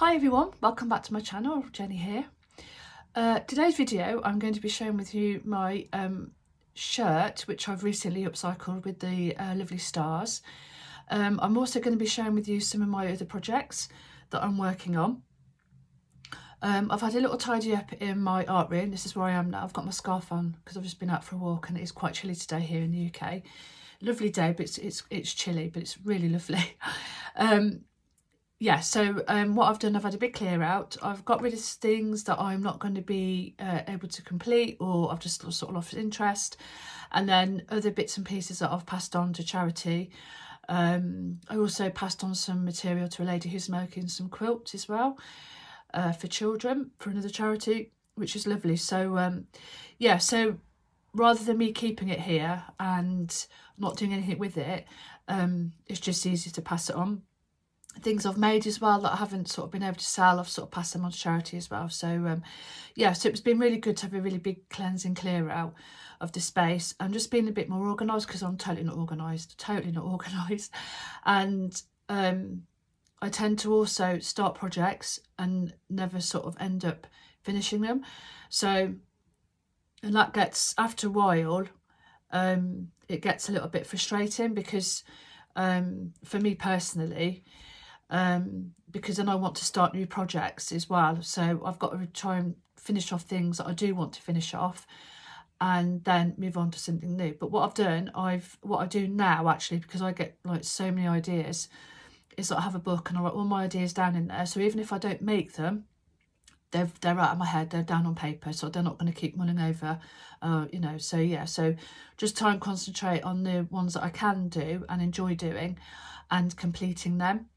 Hi everyone, welcome back to my channel. Jenny here. Today's video I'm going to be sharing with you my shirt which I've recently upcycled with the lovely stars. I'm also going to be sharing with you some of my other projects that I'm working on. I've had a little tidy up in my art room. This is where I am now. I've got my scarf on because I've just been out for a walk and it is quite chilly today here in the UK. Lovely day, but it's chilly, but it's really lovely. Yeah, so what I've done, I've had a big clear out. I've got rid of things that I'm not going to be able to complete, or I've just sort of lost interest, and then other bits and pieces that I've passed on to charity. I also passed on some material to a lady who's making some quilts as well for children for another charity, which is lovely. So yeah, so rather than me keeping it here and not doing anything with it, it's just easier to pass it on. Things I've made as well that I haven't sort of been able to sell, I've sort of passed them on to charity as well. So yeah, so it's been really good to have a really big cleansing clear out of the space. I'm just being a bit more organised because I'm totally not organised. And I tend to also start projects and never sort of end up finishing them. So, and that gets, after a while, it gets a little bit frustrating because for me personally, because then I want to start new projects as well. So I've got to try and finish off things that I do want to finish off and then move on to something new. But what I've done, what I do now actually, because I get like so many ideas, is that I have a book and I write all my ideas down in there. So even if I don't make them, they're out of my head, they're down on paper, so they're not going to keep mulling over, you know. So yeah, so just try and concentrate on the ones that I can do and enjoy doing and completing them.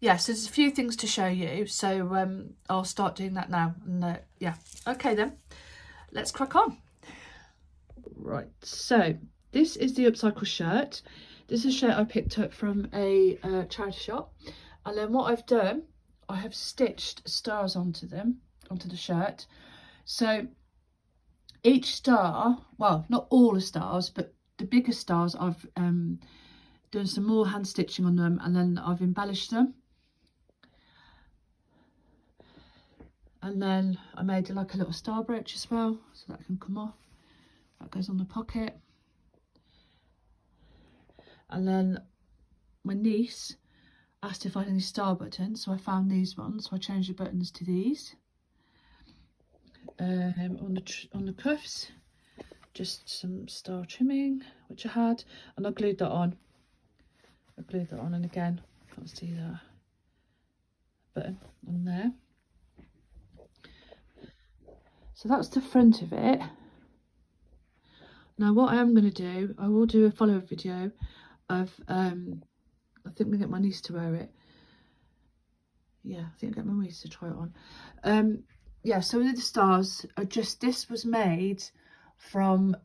Yeah, so there's a few things to show you, so I'll start doing that now. And yeah, okay then, let's crack on. Right, so this is the upcycle shirt. This is a shirt I picked up from a charity shop, and then what I've done, I have stitched stars onto the shirt. So each star, well, not all the stars, but the bigger stars, I've done some more hand stitching on them, and then I've embellished them. And then I made like a little star brooch as well, so that can come off. That goes on the pocket. And then my niece asked if I had any star buttons, so I found these ones. So I changed the buttons to these. On the cuffs, just some star trimming, which I had, and I glued that on. And again, can't see that button on there. So that's the front of it. Now what I am going to do, I will do a follow-up video of, I think I'm going to get my niece to wear it. Yeah, I think I'll get my niece to try it on. Yeah, so the stars are just, this was made from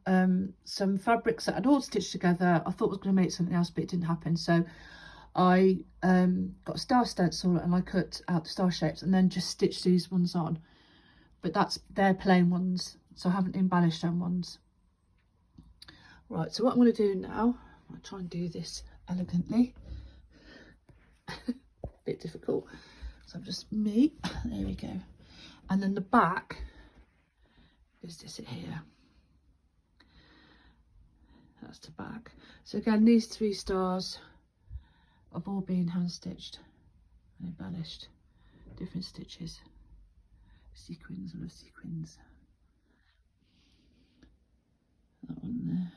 some fabrics that I'd all stitched together. I thought I was going to make something else, but it didn't happen. So I got a star stencil and I cut out the star shapes and then just stitched these ones on. But they're plain ones, so I haven't embellished them ones. Right, so what I'm going to do now, I'll try and do this elegantly. Bit difficult, so I'm just me. There we go. And then the back is this here. That's the back. So again, these 3 stars have all been hand stitched and embellished, different stitches. Sequins, I love sequins. That one there.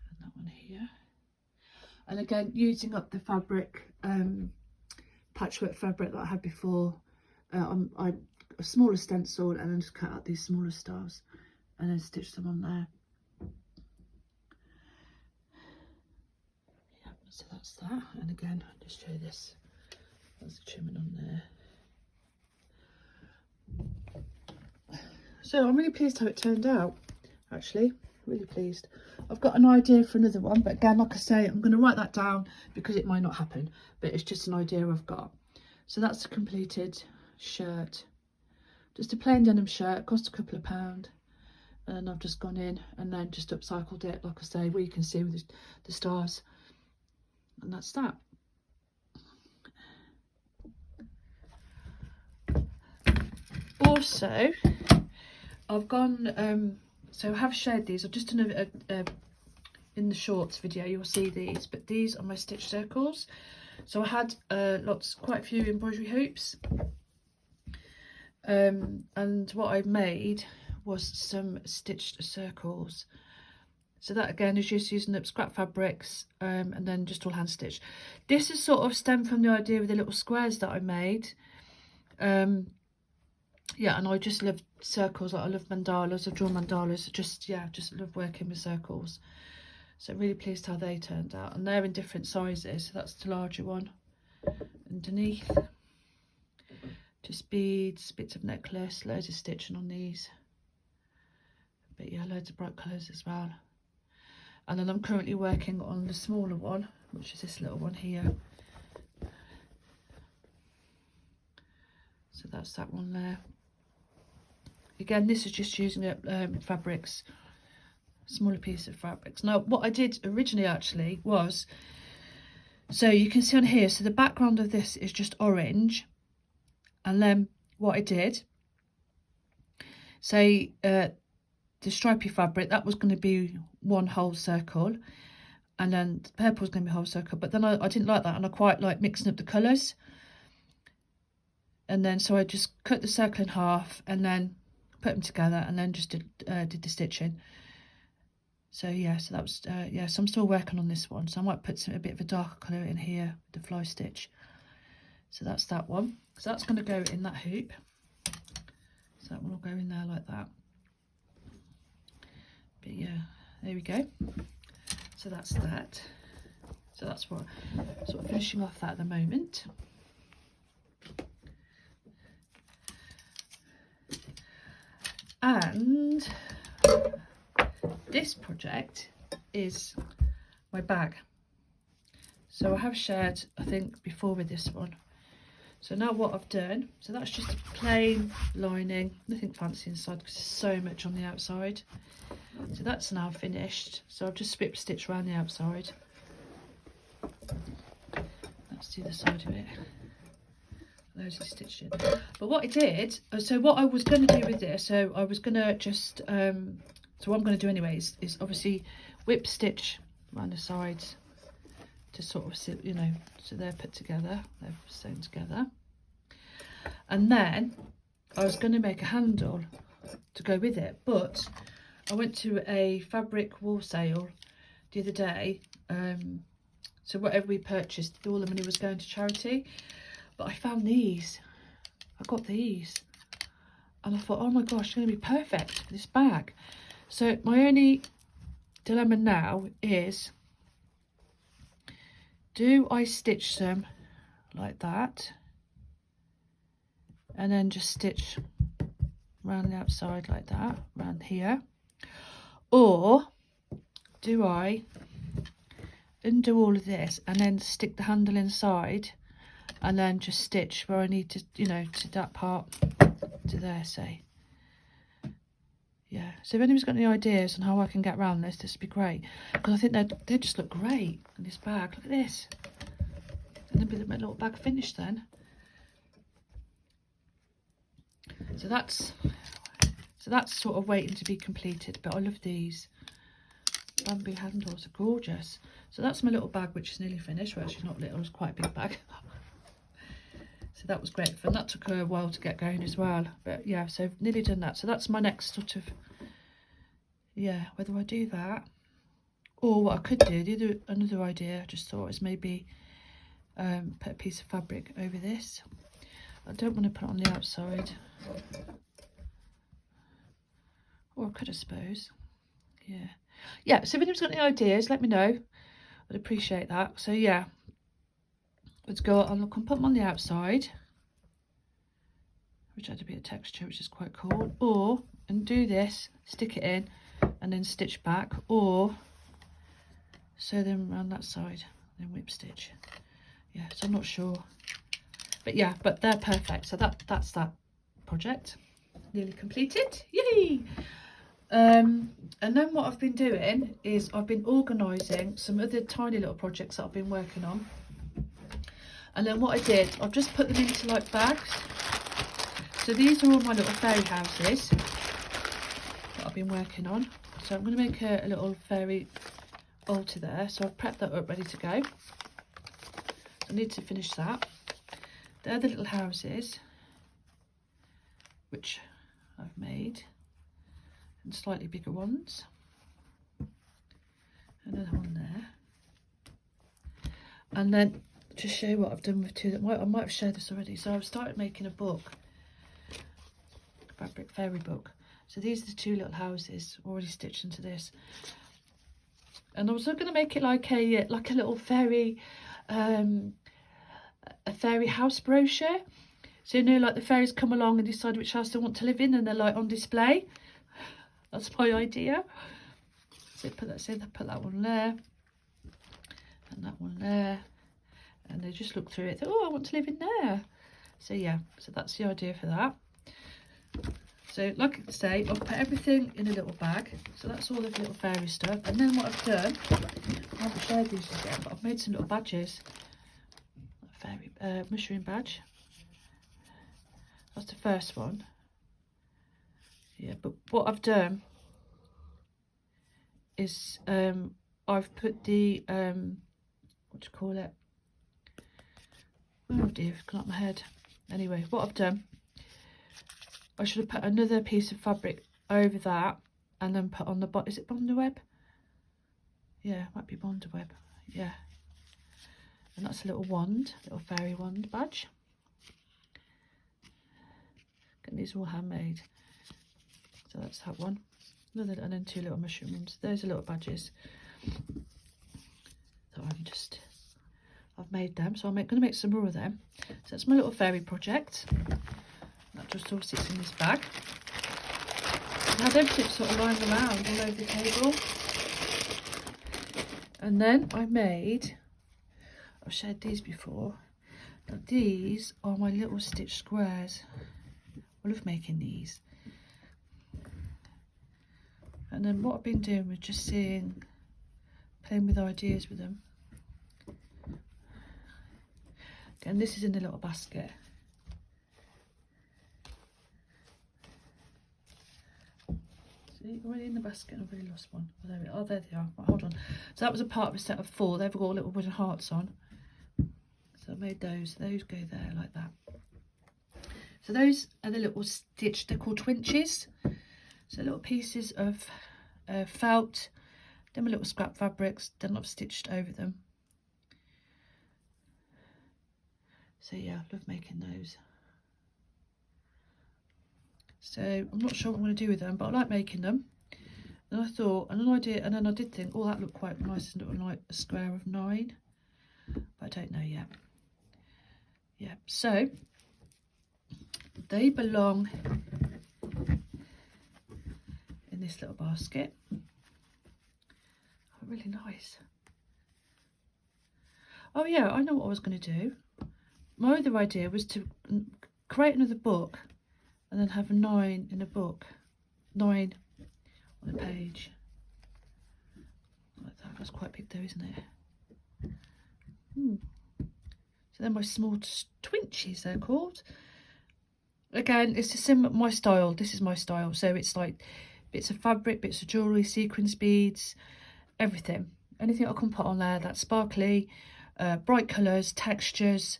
And that one here. And again, using up the fabric, patchwork fabric that I had before, a smaller stencil, and then just cut out these smaller stars and then stitch them on there. Yeah, so that's that. And again, I'll just show this. That's the trimming on there. So I'm really pleased how it turned out, actually, really pleased. I've got an idea for another one, but again, like I say, I'm going to write that down because it might not happen, but it's just an idea I've got. So that's the completed shirt. Just a plain denim shirt, cost a couple of £2, and I've just gone in and then just upcycled it, like I say, where you can see with the stars, and that's that. also, I've gone, so I have shared these. I've just done in the shorts video, you'll see these, but these are my stitch circles. So I had quite a few embroidery hoops, and what I made was some stitched circles. So that again is just using up scrap fabrics, and then just all hand stitched. This is sort of stemmed from the idea of the little squares that I made. Yeah, and I just love circles. Like, I love mandalas. I've drawn mandalas. Just love working with circles. So really pleased how they turned out, and they're in different sizes. So that's the larger one. Underneath, just beads, bits of necklace, loads of stitching on these. But yeah, loads of bright colours as well. And then I'm currently working on the smaller one, which is this little one here. So that's that one there. Again, this is just using up fabrics, smaller piece of fabrics. Now, what I did originally actually was, so you can see on here, so the background of this is just orange. And then what I did, say the stripy fabric, that was going to be one whole circle, and then the purple was going to be a whole circle. But then I didn't like that, and I quite like mixing up the colours. And then so I just cut the circle in half and then put them together, and then just did the stitching. So yeah, so that was yeah, so I'm still working on this one, so I might put a bit of a darker colour in here with the fly stitch. So that's that one. So that's going to go in that hoop. So that one will go in there like that. But yeah, there we go. So that's that. So that's what sort of finishing off that at the moment. And this project is my bag. So I have shared, I think, before with this one. So now what I've done, so that's just a plain lining, nothing fancy inside because there's so much on the outside. So that's now finished. So I've just strip stitched around the outside. That's the other side of it. Loads of stitching. But what I did, so what I was going to do with this, so I was going to just, so what I'm going to do anyway is obviously whip stitch around the sides to sort of sit, you know, so they're put together, they're sewn together. And then I was going to make a handle to go with it, but I went to a fabric wall sale the other day, so whatever we purchased, all the money was going to charity. But I found these, I got these, and I thought, oh my gosh, they're going to be perfect for this bag. So my only dilemma now is, do I stitch them like that and then just stitch around the outside like that, around here, or do I undo all of this and then stick the handle inside and then just stitch where I need to, you know, to that part, to there, say. Yeah, so if anyone's got any ideas on how I can get around this, this would be great. Because I think they just look great in this bag. Look at this. And then be my little bag finished then. So that's sort of waiting to be completed. But I love these. Bamboo handles are gorgeous. So that's my little bag, which is nearly finished. Well, actually not little, it's quite a big bag. So that was great fun. That took a while to get going as well. But yeah, so I've nearly done that. So that's my next sort of, yeah, whether I do that or what I could do, another idea I just thought is maybe put a piece of fabric over this. I don't want to put it on the outside. Or I could, I suppose. Yeah. Yeah, so if anyone's got any ideas, let me know. I'd appreciate that. So yeah. Let's go and look and put them on the outside, which had a bit of texture, which is quite cool. Or, and do this, stick it in, and then stitch back, or sew them around that side, then whip stitch. Yeah, so I'm not sure. But yeah, but they're perfect. So that's that project. Nearly completed. Yay! And then what I've been doing is I've been organising some other tiny little projects that I've been working on. And then what I did, I've just put them into like bags. So these are all my little fairy houses that I've been working on. So I'm going to make a little fairy altar there. So I've prepped that up, ready to go. I need to finish that. They're the little houses which I've made, and slightly bigger ones. Another one there. And then to show you what I've done with two, I might have showed this already. So I've started making a book, fabric fairy book. So these are the two little houses already stitched into this. And I was going to make it like a little fairy, a fairy house brochure. So you know, like the fairies come along and decide which house they want to live in, and they're like on display. That's my idea. So put that one there, and that one there, and they just look through it. Think, oh, I want to live in there. So yeah, so that's the idea for that. So like I say, I've put everything in a little bag. So that's all the little fairy stuff. And then what I've done, I haven't shared these yet, but I've made some little badges. A fairy mushroom badge. That's the first one. Yeah, but what I've done is I've put the what do you call it? Oh dear, it's gone up my head. Anyway, what I've done, I should have put another piece of fabric over that and then put on the bottom. Is it Bondaweb? Yeah, it might be Bondaweb. Yeah. And that's a little wand, little fairy wand badge. And these are all handmade. So that's that one. Another, and then two little mushroom ones. Those are little badges. So I've made them. So I'm going to make some more of them. So that's my little fairy project. That just all sits in this bag. I had everything sort of lying around all over the table. And then I've shared these before, but these are my little stitch squares. I love making these. And then what I've been doing was just playing with ideas with them. And this is in the little basket. See, already in the basket. I've already lost one. Oh, there they are. Right, hold on. So that was a part of a set of 4. They've got little wooden hearts on. So I made those. Those go there like that. So those are the little stitch. They're called Twinchies. So little pieces of felt. Then my little scrap fabrics. Then I've stitched over them. So yeah, I love making those. So I'm not sure what I'm going to do with them, but I like making them. And I thought, and then I did think, oh, that looked quite nice, and little like a square of 9. But I don't know yet. Yeah, so they belong in this little basket. Oh, really nice. Oh yeah, I know what I was going to do. My other idea was to create another book and then have a 9 in a book. 9 on a page. Like that. That's quite big though, isn't it? So they're my small Twinchies, they're called. Again, it's just my style. This is my style. So it's like bits of fabric, bits of jewellery, sequins, beads, everything. Anything I can put on there that's sparkly, bright colours, textures.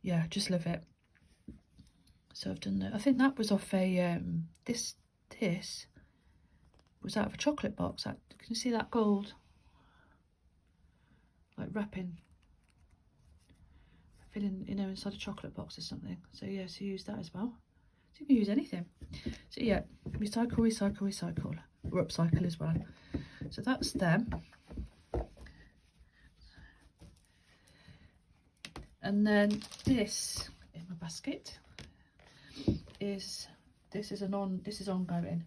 Yeah, just love it. So I've done that. I think that was off a this was out of a chocolate box. Can you see that gold? Like wrapping, filling, you know, inside a chocolate box or something. So yeah, so use that as well. So you can use anything. So yeah, recycle, recycle, recycle, or upcycle as well. So that's them. And then this in my basket is ongoing.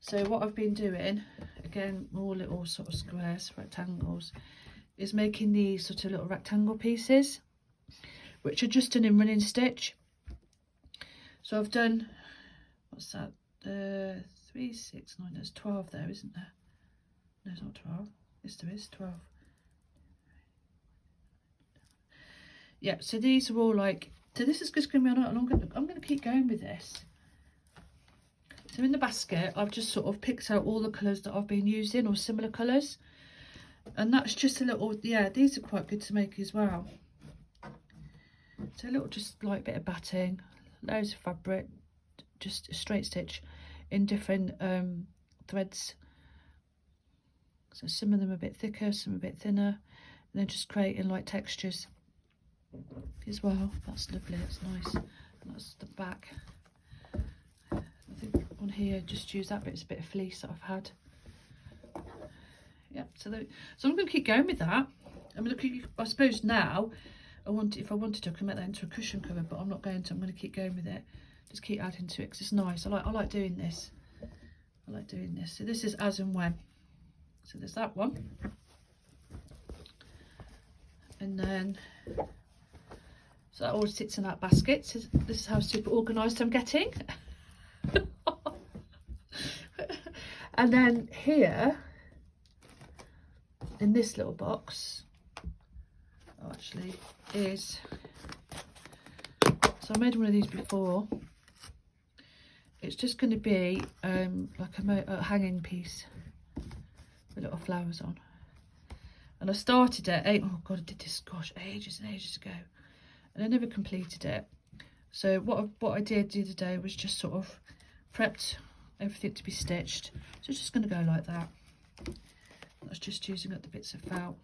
So what I've been doing, again, more little sort of squares, rectangles, is making these sort of little rectangle pieces, which are just done in running stitch. So I've done, what's that? 3, 6, 9. There's 12 there, isn't there? No, it's not 12. Yes, there is 12. Yeah, so these are all like So this is just going to be on, and I'm going to keep going with this. So in the basket, I've just sort of picked out all the colours that I've been using, or similar colours. And that's just a little, yeah, these are quite good to make as well. So a little, just like bit of batting, loads of fabric, just a straight stitch in different threads. So some of them a bit thicker, some a bit thinner, and then just creating like textures as well. That's lovely, that's nice. And that's the back. I think on here, just use that bit, it's a bit of fleece that I've had. Yeah, so I'm going to keep going with that. I mean, I suppose now, if I wanted to, I could make that into a cushion cover, but I'm not going to. I'm going to keep going with it. Just keep adding to it because it's nice. I like doing this. I like doing this. So this is as and when. So there's that one. And then, so that all sits in that basket. So this is how super organised I'm getting. And then here, in this little box, actually is, so I made one of these before. It's just going to be like a hanging piece with little flowers on. And I started it, oh god, I did this, gosh, ages and ages ago, and I never completed it. So what I did the other day was just sort of prepped everything to be stitched. So it's just going to go like that. That's just using up the bits of felt.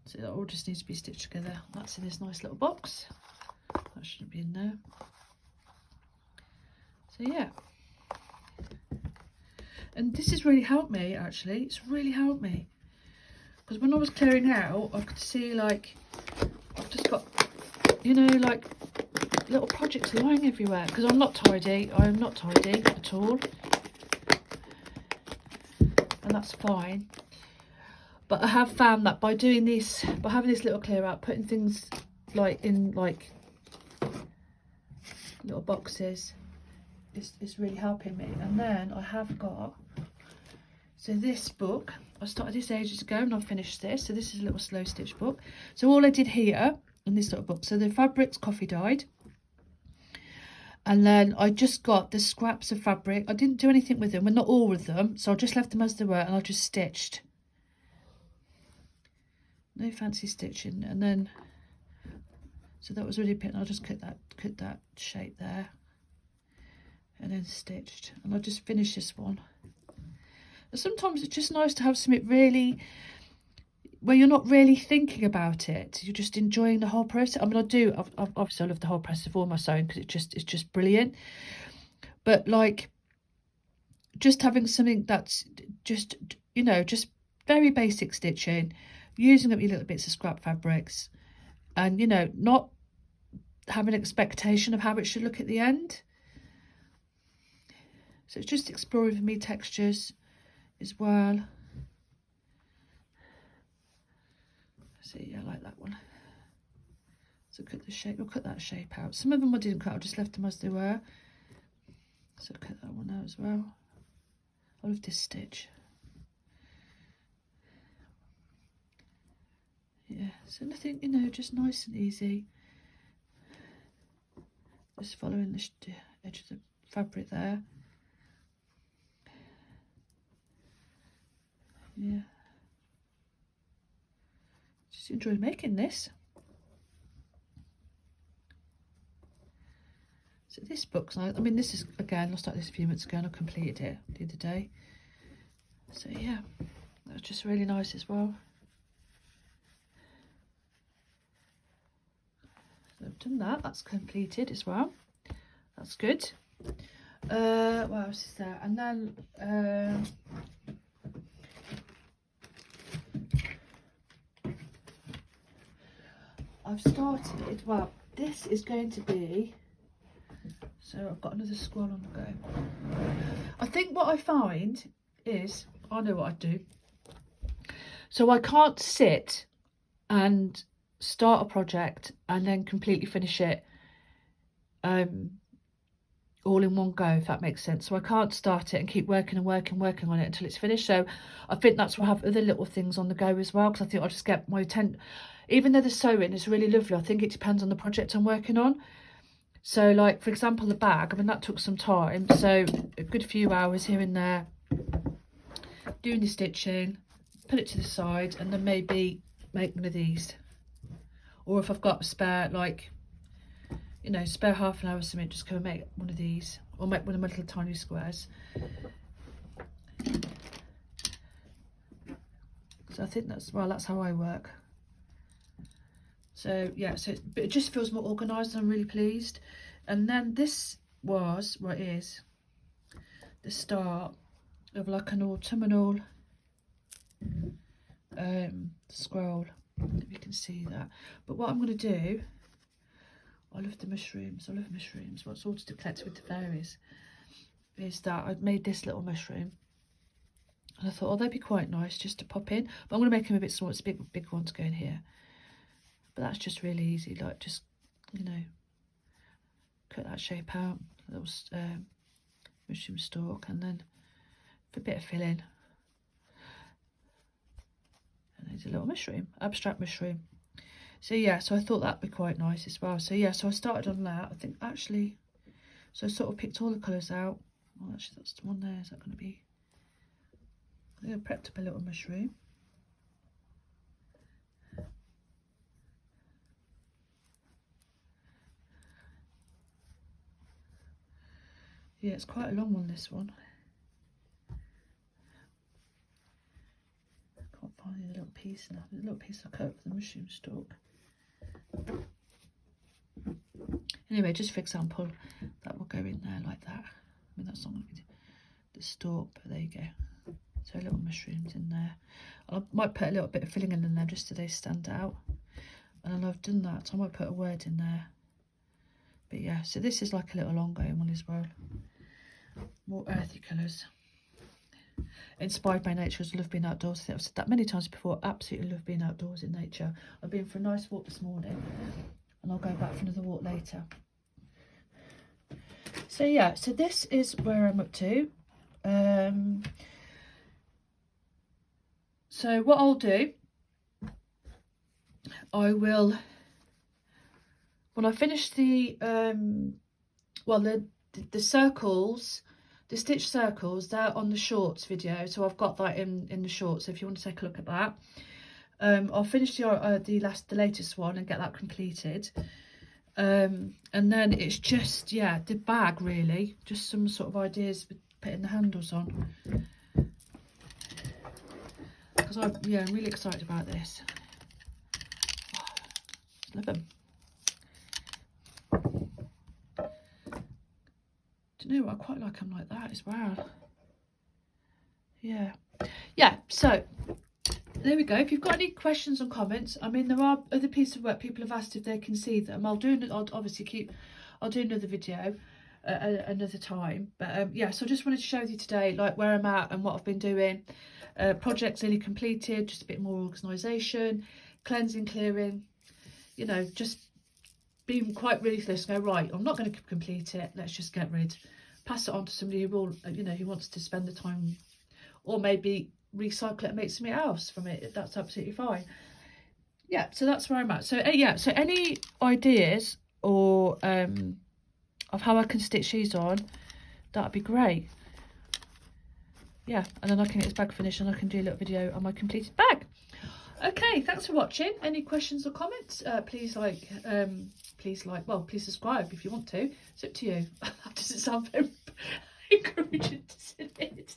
So that all just needs to be stitched together. That's in this nice little box. That shouldn't be in there. So yeah. And this has really helped me, actually. It's really helped me. Because when I was clearing out, I could see, like, I've just got, you know, like, little projects lying everywhere. Because I'm not tidy. I am not tidy at all. And that's fine. But I have found that by doing this, by having this little clear out, putting things like in like little boxes, is really helping me. And then I have got, so this book, I started this ages ago and I've finished this. So this is a little slow stitch book. So all I did here in this little book, so the fabric's coffee dyed. And then I just got the scraps of fabric. I didn't do anything with them, well, not all of them. So I just left them as they were and I just stitched. No fancy stitching. And then, so that was really pretty. I'll just cut that shape there. And then stitched. And I'll just finish this one. And sometimes it's just nice to have something really, where you're not really thinking about it. You're just enjoying the whole process. I mean, obviously I love the whole process of all my sewing because it's just brilliant. But like, just having something that's just, you know, just very basic stitching, using up your little bits of scrap fabrics, and, you know, not having an expectation of how it should look at the end. So it's just exploring for me textures as well. So yeah, I like that one. So cut the shape, we'll cut that shape out. Some of them I didn't cut, I just left them as they were. So cut that one out as well. I love this stitch. Yeah, so nothing, you know, just nice and easy. Just following the edge of the fabric there. Yeah. Just enjoy making this. So this book's nice. I mean, this is, again, I started this a few months ago and I completed it the other day. So yeah, that was just really nice as well. So I've done that, that's completed as well. That's good. What else is there? And then I've started, well, this is going to be, so I've got another scroll on the go. I think what I find is, I know what I do. So I can't sit and start a project and then completely finish it all in one go, if that makes sense. So I can't start it and keep working and working on it until it's finished. So I think that's why I have other little things on the go as well, because I think I'll just get my attention. Even though the sewing is really lovely, I think it depends on the project I'm working on. So like, for example, the bag, I mean, that took some time. So a good few hours here and there, doing the stitching, put it to the side, and then maybe make one of these. Or if I've got a spare, like, you know, spare half an hour or something, just go and make one of these, or make one of my little tiny squares. So I think that's, well, that's how I work. So yeah, so but it just feels more organised, and I'm really pleased. And then this was, well, it is the start of like an autumnal scroll, if you can see that. But what I'm going to do, I love the mushrooms, I love mushrooms. What's all to collect with the fairies is that I've made this little mushroom, and I thought, oh, they'd be quite nice just to pop in, but I'm going to make them a bit small. It's a big one to go in here, but that's just really easy. Like, just, you know, cut that shape out, a little mushroom stalk, and then for a bit of filling, and there's a little mushroom, abstract mushroom. So yeah, so I thought that'd be quite nice as well. So yeah, so I started on that. I think actually, so I sort of picked all the colours out. Well, actually, that's the one there. Is that going to be? I think I prepped up a little mushroom. Yeah, it's quite a long one, this one. I can't find the little piece now. The little piece I cut for the mushroom stalk. Anyway, just for example, that will go in there like that. I mean, that's not going to be the stalk, but there you go. So little mushrooms in there. I might put a little bit of filling in there just so they stand out. And then I've done that, so I might put a word in there. But yeah, so this is like a little ongoing one as well. More earthy colours. Inspired by nature, I love being outdoors. I think I've said that many times before. Absolutely love being outdoors in nature. I've been for a nice walk this morning, and I'll go back for another walk later. So yeah, so this is where I'm up to. So what I'll do, I will, when I finish the the circles, the stitch circles, they're on the shorts video, so I've got that in the shorts, so if you want to take a look at that. I'll finish the latest one and get that completed, and then it's just, yeah, the bag really, just some sort of ideas for putting the handles on, because I'm really excited about this. Love them. Do you know what? I quite like them like that as well. Yeah, so there we go. If you've got any questions or comments, I mean, there are other pieces of work people have asked if they can see them. I'll do another video another time. But yeah, so I just wanted to show you today, like, where I'm at and what I've been doing. Projects nearly completed, just a bit more organisation, cleansing, clearing, you know, just being quite ruthless. Go, right, I'm not going to complete it, let's just get rid, pass it on to somebody who will, you know, who wants to spend the time, or maybe recycle it and make something else from it. That's absolutely fine. Yeah, so that's where I'm at. So yeah, so any ideas or of how I can stitch these on, that'd be great. Yeah, and then I can get this bag finished and I can do a little video on my completed bag. Okay, thanks for watching. Any questions or comments, please subscribe if you want to. It's up to you. That doesn't sound very encouraging, doesn't it?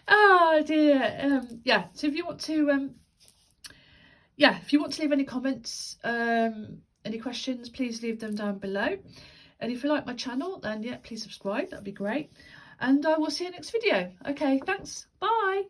Oh dear. Yeah, so if you want to leave any comments, any questions, please leave them down below. And if you like my channel, then yeah, please subscribe, that'd be great. And I will see you next video. Okay, thanks, bye.